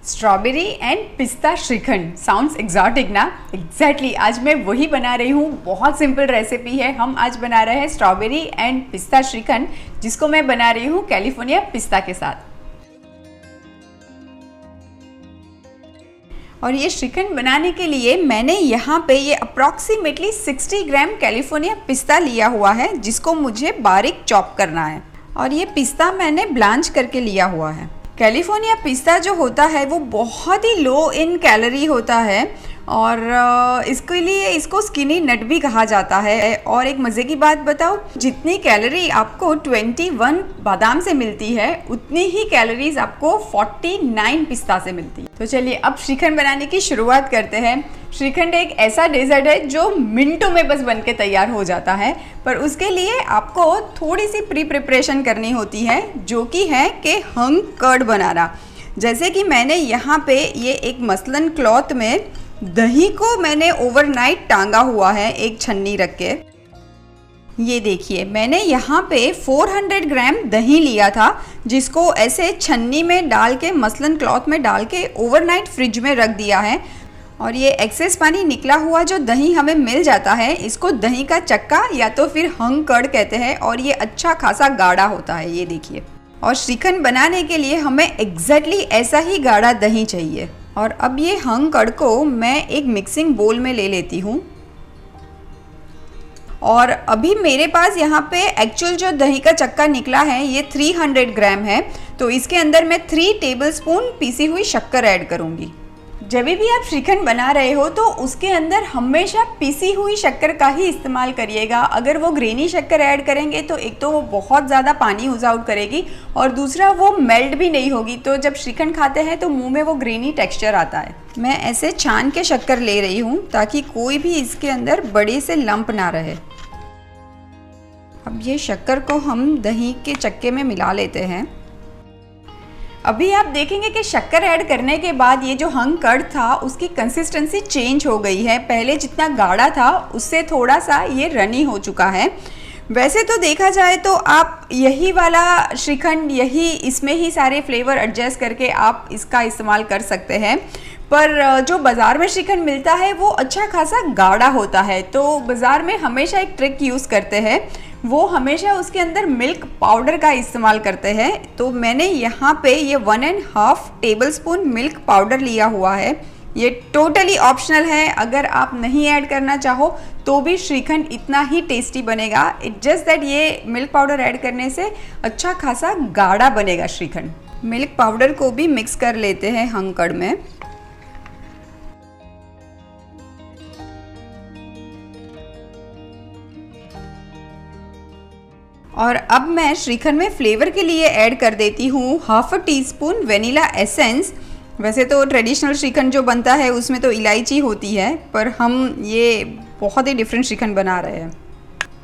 Strawberry and पिस्ता shrikhand sounds exotic ना। Exactly आज मैं वही बना रही हूँ। बहुत सिंपल रेसिपी है। हम आज बना रहे हैं स्ट्रॉबेरी एंड पिस्ता श्रीखंड, जिसको मैं बना रही हूँ कैलिफोर्निया पिस्ता के साथ। और ये श्रीखंड बनाने के लिए मैंने यहाँ पे ये अप्रॉक्सीमेटली 60 ग्राम कैलिफोर्निया पिस्ता लिया हुआ है, जिसको मुझे बारीक चॉप करना है। और ये पिस्ता मैंने ब्लांच करके लिया हुआ है। कैलिफोर्निया पिस्ता जो होता है वो बहुत ही लो इन कैलोरी होता है और इसके लिए इसको स्किनी नट भी कहा जाता है। और एक मज़े की बात बताओ, जितनी कैलोरी आपको 21 बादाम से मिलती है, उतनी ही कैलोरीज आपको 49 पिस्ता से मिलती है। तो चलिए अब श्रीखंड बनाने की शुरुआत करते हैं। श्रीखंड एक ऐसा डेजर्ट है जो मिनटों में बस बन के तैयार हो जाता है, पर उसके लिए आपको थोड़ी सी प्री प्रिपरेशन करनी होती है, जो कि है कि हंग कर्ड बनाना। जैसे कि मैंने यहाँ पे ये एक मसलन क्लॉथ में दही को मैंने ओवरनाइट टांगा हुआ है, एक छन्नी रख के। ये देखिए, मैंने यहाँ पे 400 ग्राम दही लिया था, जिसको ऐसे छन्नी में डाल के मसलन क्लॉथ में डाल के ओवरनाइट फ्रिज में रख दिया है। और ये एक्सेस पानी निकला हुआ जो दही हमें मिल जाता है, इसको दही का चक्का या तो फिर हंग कर्ड कहते हैं। और ये अच्छा खासा गाढ़ा होता है, ये देखिए। और श्रीखंड बनाने के लिए हमें एग्जैक्टली ऐसा ही गाढ़ा दही चाहिए। और अब ये हंग कर्ड को मैं एक मिक्सिंग बोल में ले लेती हूँ। और अभी मेरे पास यहाँ पे एक्चुअल जो दही का चक्का निकला है ये 300 ग्राम है, तो इसके अंदर मैं 3 टेबलस्पून पीसी हुई शक्कर ऐड करूँगी। जब भी आप श्रीखंड बना रहे हो तो उसके अंदर हमेशा पीसी हुई शक्कर का ही इस्तेमाल करिएगा। अगर वो ग्रेनी शक्कर ऐड करेंगे तो एक तो वो बहुत ज़्यादा पानी यूज़ आउट करेगी और दूसरा वो मेल्ट भी नहीं होगी, तो जब श्रीखंड खाते हैं तो मुंह में वो ग्रेनी टेक्सचर आता है। मैं ऐसे छान के शक्कर ले रही हूँ ताकि कोई भी इसके अंदर बड़े से लंप ना रहे। अब ये शक्कर को हम दही के चक्के में मिला लेते हैं। अभी आप देखेंगे कि शक्कर ऐड करने के बाद ये जो हंग कर्ड था उसकी कंसिस्टेंसी चेंज हो गई है। पहले जितना गाढ़ा था उससे थोड़ा सा ये रनी हो चुका है। वैसे तो देखा जाए तो आप यही वाला श्रीखंड इसमें ही सारे फ्लेवर एडजस्ट करके आप इसका इस्तेमाल कर सकते हैं, पर जो बाज़ार में श्रीखंड मिलता है वो अच्छा खासा गाढ़ा होता है। तो बाज़ार में हमेशा एक ट्रिक यूज़ करते हैं, वो हमेशा उसके अंदर मिल्क पाउडर का इस्तेमाल करते हैं। तो मैंने यहाँ पे ये 1.5 टेबलस्पून मिल्क पाउडर लिया हुआ है। ये टोटली ऑप्शनल है, अगर आप नहीं ऐड करना चाहो तो भी श्रीखंड इतना ही टेस्टी बनेगा। इट जस्ट दैट ये मिल्क पाउडर ऐड करने से अच्छा खासा गाढ़ा बनेगा श्रीखंड। मिल्क पाउडर को भी मिक्स कर लेते हैं हंग कर्ड में। और अब मैं श्रीखंड में फ्लेवर के लिए ऐड कर देती हूँ 1/2 टीस्पून वेनिला एसेंस। वैसे तो ट्रेडिशनल श्रीखंड जो बनता है उसमें तो इलायची होती है, पर हम ये बहुत ही डिफरेंट श्रीखंड बना रहे हैं।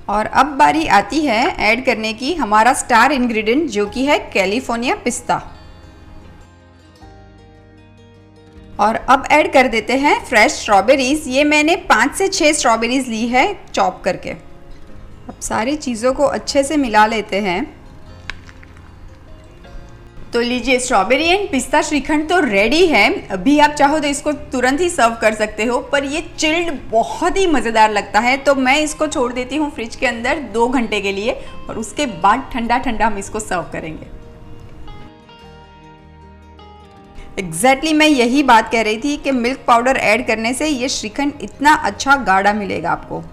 और अब बारी आती है ऐड करने की हमारा स्टार इंग्रेडिएंट, जो कि है कैलिफोर्निया पिस्ता। और अब ऐड कर देते हैं फ्रेश स्ट्रॉबेरीज। ये मैंने 5 से 6 स्ट्रॉबेरीज ली है चॉप करके। अब सारी चीज़ों को अच्छे से मिला लेते हैं। तो लीजिए, स्ट्रॉबेरी एंड पिस्ता श्रीखंड तो रेडी है। अभी आप चाहो तो इसको तुरंत ही सर्व कर सकते हो, पर ये चिल्ड बहुत ही मज़ेदार लगता है, तो मैं इसको छोड़ देती हूँ फ्रिज के अंदर 2 घंटे के लिए, और उसके बाद ठंडा ठंडा हम इसको सर्व करेंगे। एग्जैक्टली मैं यही बात कह रही थी कि मिल्क पाउडर ऐड करने से ये श्रीखंड इतना अच्छा गाढ़ा मिलेगा आपको।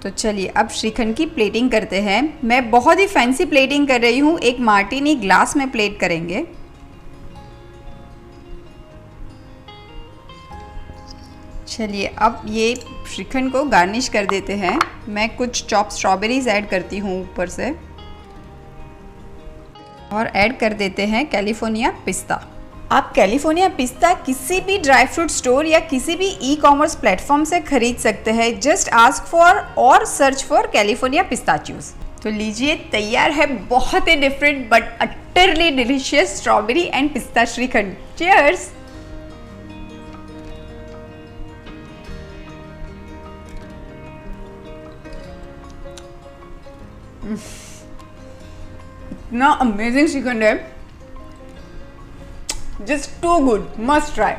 तो चलिए अब श्रीखंड की प्लेटिंग करते हैं। मैं बहुत ही फैंसी प्लेटिंग कर रही हूँ। एक मार्टिनी ग्लास में प्लेट करेंगे। चलिए अब ये श्रीखंड को गार्निश कर देते हैं। मैं कुछ चॉप स्ट्रॉबेरीज ऐड करती हूँ ऊपर से, और ऐड कर देते हैं कैलिफोर्निया पिस्ता। आप कैलिफोर्निया पिस्ता किसी भी ड्राई फ्रूट स्टोर या किसी भी ई-कॉमर्स प्लेटफॉर्म से खरीद सकते हैं। जस्ट आस्क फॉर और सर्च फॉर कैलिफोर्निया पिस्ताचियोज। तो लीजिए, तैयार है बहुत ही different but utterly delicious strawberry and पिस्ता श्रीखंड। चीयर्स। इतना अमेजिंग श्रीखंड है, just too good, must try.